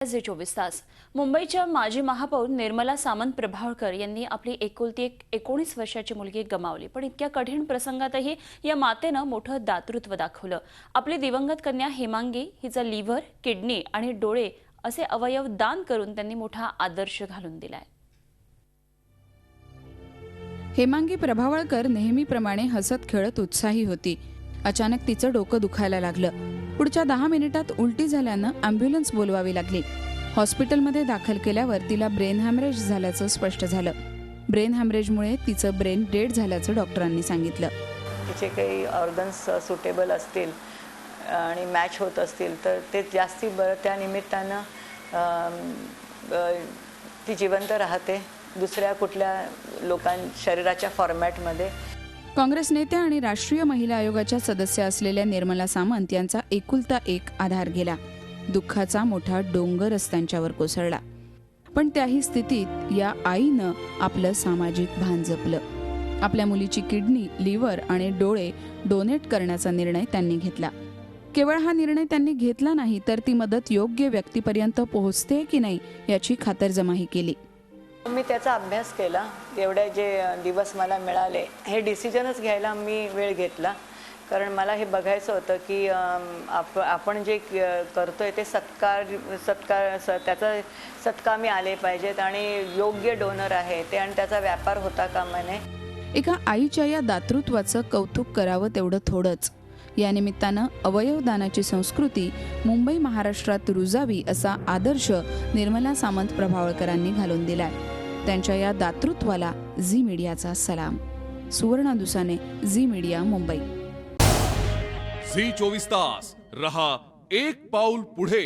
जे 24 तास मुंबईच्या माजी महापौर निर्मला सामंत प्रभावळकर यांनी आपली एकुलती एक 19 वर्षाची मुलगी गमावली। पण इतक्या कठीण प्रसंगातही या मातेनं मोठं दातृत्व दाखवलं। आपली दिवंगत कन्या हेमांगी हिचा लिव्हर, किडनी आणि डोळे असे अवयव दान करून त्यांनी मोठा आदर्श घालून दिलाय। हेमांगी प्रभावळकर नेहमीप्रमाणे हसत खेळत उत्साही होती। अचानक तिचं डोकं दुखायला लागलं। पुढच्या 10 मिनिटात उलटी झाल्यानं ॲम्ब्युलन्स बोलवावी लागली। हॉस्पिटलमध्ये दाखल केल्यावर तिला ब्रेन हॅमरेज झाल्याचं स्पष्ट झालं। ब्रेन हॅमरेजमुळे तिचं ब्रेन डेड झाल्याचं डॉक्टरांनी सांगितलं। तिचे काही ऑर्गन्स सुटेबल असतील आणि मॅच होत असतील तर ते जास्ती बरं त्या निमित्तानं ती जिवंत राहते दुसऱ्या कुठल्या शरीराच्या फॉर्मॅटमध्ये। काँग्रेस नेत्या आणि राष्ट्रीय महिला आयोगाच्या सदस्य असलेल्या निर्मला सामंत यांचा एकुलता एक आधार गेला। दुःखाचा मोठा डोंगर त्यांच्यावर कोसळला। पण त्याही स्थितीत या आईनं आपलं सामाजिक भान जपलं। आपल्या मुलीची किडनी, लिव्हर आणि डोळे डोनेट करण्याचा निर्णय त्यांनी घेतला। केवळ हा निर्णय त्यांनी घेतला नाही तर ती मदत योग्य व्यक्तीपर्यंत पोहोचते की नाही याची खातरजमाही केली। मी त्याचा अभ्यास केला। एवढे जे दिवस मला मिळाले हे डिसिजनच घ्यायला मी वेळ घेतला, कारण मला हे बघायचं होतं की आपण जे करतोय ते त्याचा सत्कामी आले पाहिजेत आणि योग्य डोनर आहे ते आणि त्याचा व्यापार होता कामा नये। एका आईच्या या दातृत्वाचं कौतुक करावं तेवढं थोडंच। या निमित्तानं अवयवदानाची संस्कृती मुंबई महाराष्ट्रात रुजावी असा आदर्श निर्मला सामंत प्रभावळकरांनी घालून दिलाय। त्यांच्या या दातृत्वाला झी मीडियाचा सलाम। Suvarna Dusane, Zee media, Mumbai. Zee 24 तास रहा एक पाऊल पुढे।